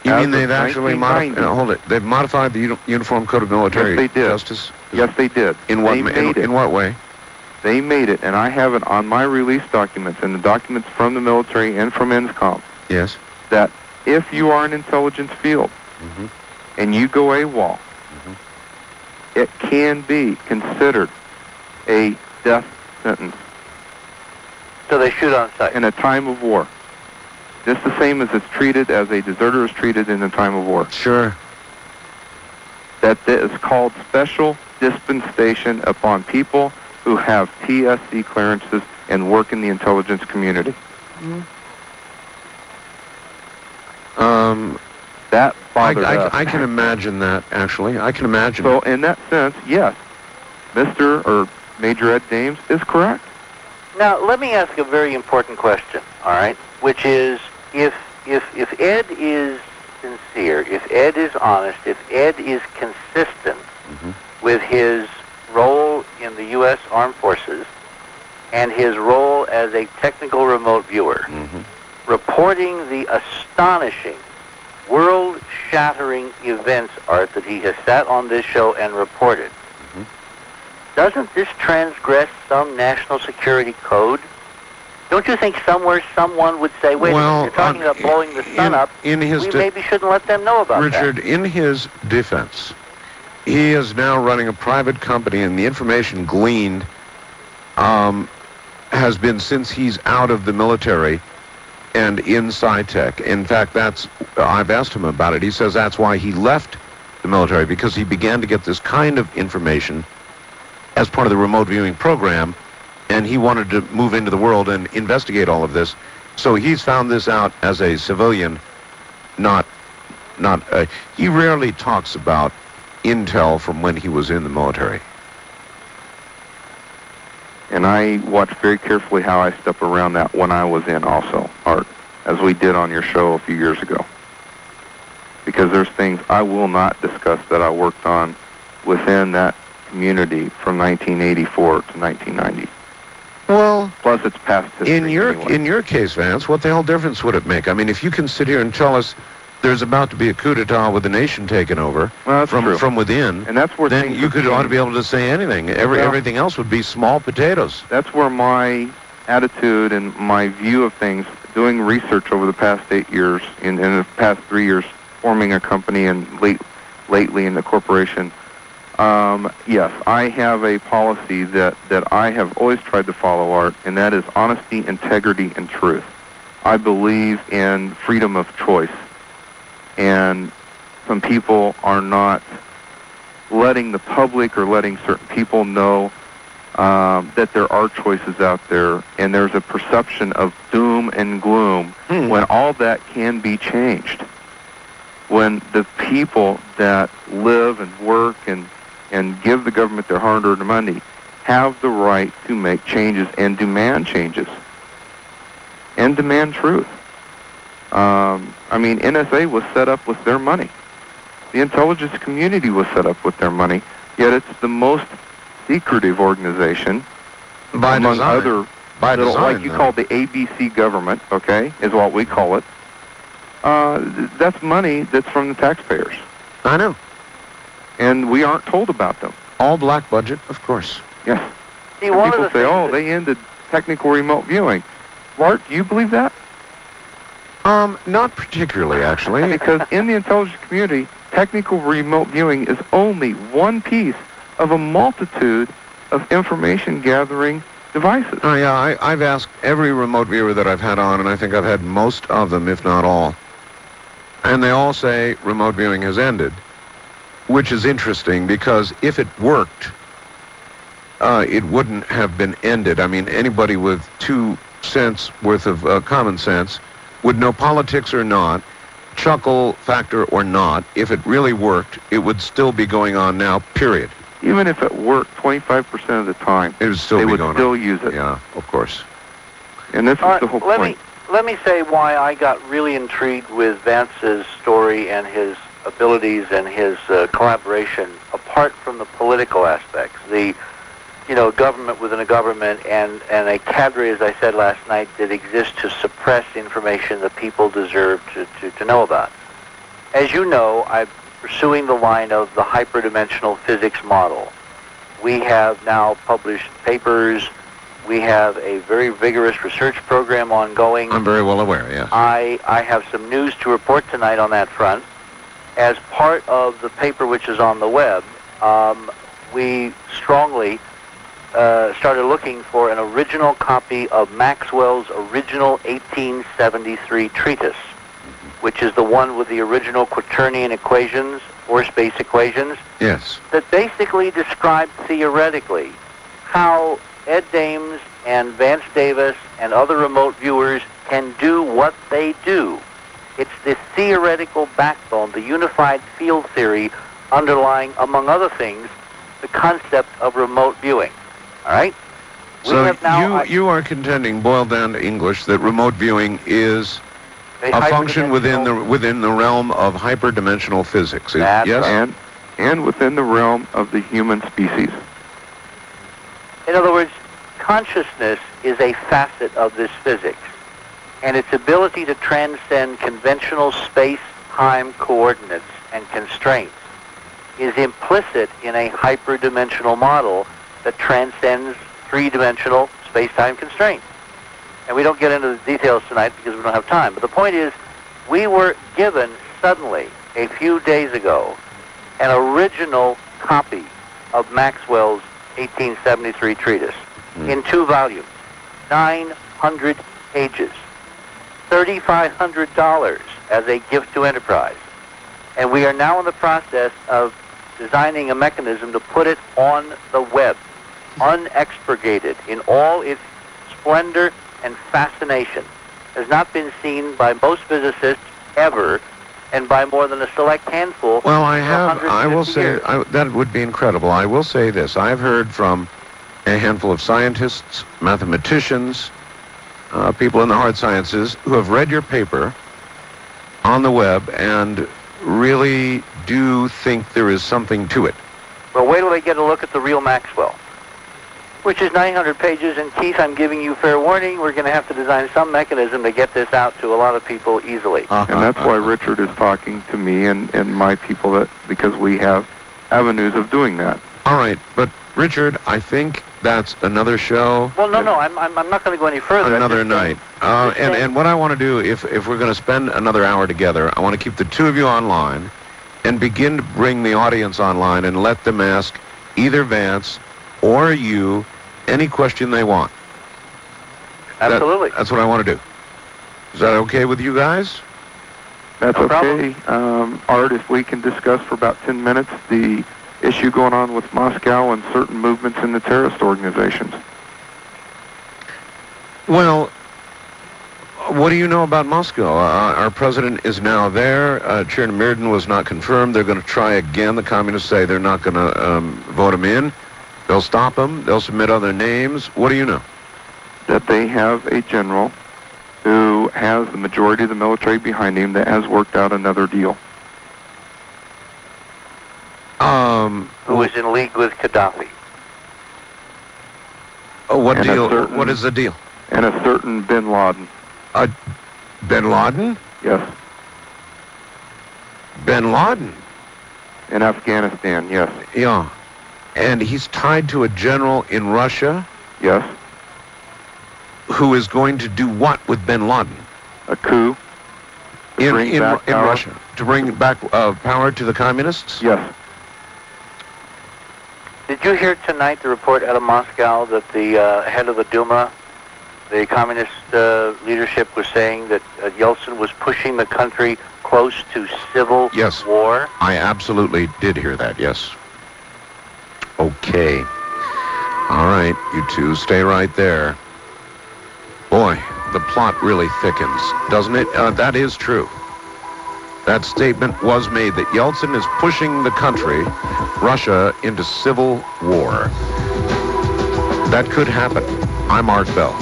You mean they've actually modified? They've modified the Uniform Code of Military Justice? Yes, they did. In what way? They made it, and I have it on my release documents and the documents from the military and from INSCOM. Yes. That if you are in intelligence field and you go AWOL, it can be considered a death sentence. So they shoot on sight. In a time of war. Just the same as it's treated as a deserter is treated in a time of war. Sure. That is called special dispensation upon people who have TSC clearances and work in the intelligence community. That bothers us. I can imagine that, actually. I can imagine. So in that sense, yes, Mr. or Major Ed Dames is correct. Now, let me ask a very important question, all right, which is if Ed is sincere, if Ed is honest, if Ed is consistent with his role in the U.S. Armed Forces and his role as a technical remote viewer, reporting the astonishing, world-shattering events, Art, that he has sat on this show and reported, doesn't this transgress some national security code? Don't you think somewhere someone would say, wait, you're talking about blowing the sun up, we maybe shouldn't let them know about that? Richard, in his defense, he is now running a private company, and the information gleaned has been since he's out of the military and in SciTech. In fact, I've asked him about it. He says that's why he left the military, because he began to get this kind of information as part of the remote viewing program, and he wanted to move into the world and investigate all of this. So he's found this out as a civilian, he rarely talks about intel from when he was in the military. And I watch very carefully how I step around that when I was in also, Art, as we did on your show a few years ago. Because there's things I will not discuss that I worked on within that community from 1984 to 1990. Well, plus it's past history. In your case, Vance, what the hell difference would it make? I mean, if you can sit here and tell us there's about to be a coup d'etat with the nation taken over from within, and that's where then you ought to be able to say anything. Everything else would be small potatoes. That's where my attitude and my view of things, doing research over the past 8 years, in the past 3 years, forming a company and lately in the corporation. Yes, I have a policy that I have always tried to follow, Art, and that is honesty, integrity, and truth. I believe in freedom of choice, and some people are not letting the public or letting certain people know that there are choices out there, and there's a perception of doom and gloom when all that can be changed. When the people that live and work and give the government their hard-earned money have the right to make changes and demand changes and demand truth. I mean, NSA was set up with their money. The intelligence community was set up with their money, yet it's the most secretive organization among other, like you call the ABC government, okay, is what we call it. That's money that's from the taxpayers. I know. And we aren't told about them. All black budget, of course. Yes. See, people say, oh, they ended technical remote viewing. Bart, do you believe that? Not particularly, actually. Because in the intelligence community, technical remote viewing is only one piece of a multitude of information gathering devices. Oh, yeah, I've asked every remote viewer that I've had on, and I think I've had most of them, if not all. And they all say remote viewing has ended, which is interesting because if it worked, it wouldn't have been ended. I mean, anybody with 2 cents worth of common sense would know, politics or not, chuckle factor or not, if it really worked, it would still be going on now, period. Even if it worked 25% of the time, it would still they would still use it. Yeah, of course. And this is the whole point. Let me say why I got really intrigued with Vance's story and his abilities and his collaboration, apart from the political aspects. The government within a government and a cadre, as I said last night, that exists to suppress information that people deserve to know about. as you know, I'm pursuing the line of the hyperdimensional physics model. We have now published papers. We have a very vigorous research program ongoing. I'm very well aware, yes. I have some news to report tonight on that front. As part of the paper which is on the web, we strongly started looking for an original copy of Maxwell's original 1873 treatise, which is the one with the original quaternion equations, force-space equations, Yes. that basically describe theoretically how Ed Dames and Vance Davis and other remote viewers can do what they do. It's the theoretical backbone, the unified field theory underlying, among other things, the concept of remote viewing. All right? So you are contending, boiled down to English, that remote viewing is a function within the realm of hyperdimensional physics. That's Yes? right. And within the realm of the human species. In other words, consciousness is a facet of this physics, and its ability to transcend conventional space-time coordinates and constraints is implicit in a hyperdimensional model that transcends three-dimensional space-time constraints. And we don't get into the details tonight because we don't have time. But the point is, we were given suddenly, a few days ago, an original copy of Maxwell's 1873 treatise in 2 volumes, 900 pages, $3,500 as a gift to Enterprise. And we are now in the process of designing a mechanism to put it on the web, unexpurgated, in all its splendor and fascination. Has not been seen by most physicists ever, and by more than a select handful. Well, I will say, years. that would be incredible. I will say this. I've heard from a handful of scientists, mathematicians, people in the hard sciences who have read your paper on the web and really do think there is something to it. Well, wait till they get a look at the real Maxwell, which is 900 pages, and Keith, I'm giving you fair warning, we're going to have to design some mechanism to get this out to a lot of people easily. And that's why Richard is talking to me and my people, because we have avenues of doing that. All right, but Richard, I think that's another show. Well, no, I'm not going to go any further. Another night. And what I want to do, if we're going to spend another hour together, I want to keep the two of you online and begin to bring the audience online and let them ask either Vance or you any question they want. Absolutely. That's what I want to do. Is that okay with you guys? That's No okay. Art, if we can discuss for about 10 minutes the issue going on with Moscow and certain movements in the terrorist organizations. Well, what do you know about Moscow? Our president is now there. Chairman Mirden was not confirmed. They're going to try again. The communists say they're not going to vote him in. They'll stop him. They'll submit other names. What do you know? That they have a general who has the majority of the military behind him that has worked out another deal. Who is in league with Gaddafi. What And deal? What is the deal? And a certain bin Laden. Bin Laden? Yes. Bin Laden? In Afghanistan, yes. Yeah. And he's tied to a general in Russia Yes. who is going to do what with bin Laden? A coup. In power. Russia. To bring back power to the communists? Yes. Did you hear tonight the report out of Moscow that the head of the Duma, the communist leadership, was saying that Yeltsin was pushing the country close to civil war? I absolutely did hear that, yes. Okay. All right, you two, stay right there. Boy, the plot really thickens, doesn't it? That is true. That statement was made that Yeltsin is pushing the country, Russia, into civil war. That could happen. I'm Art Bell.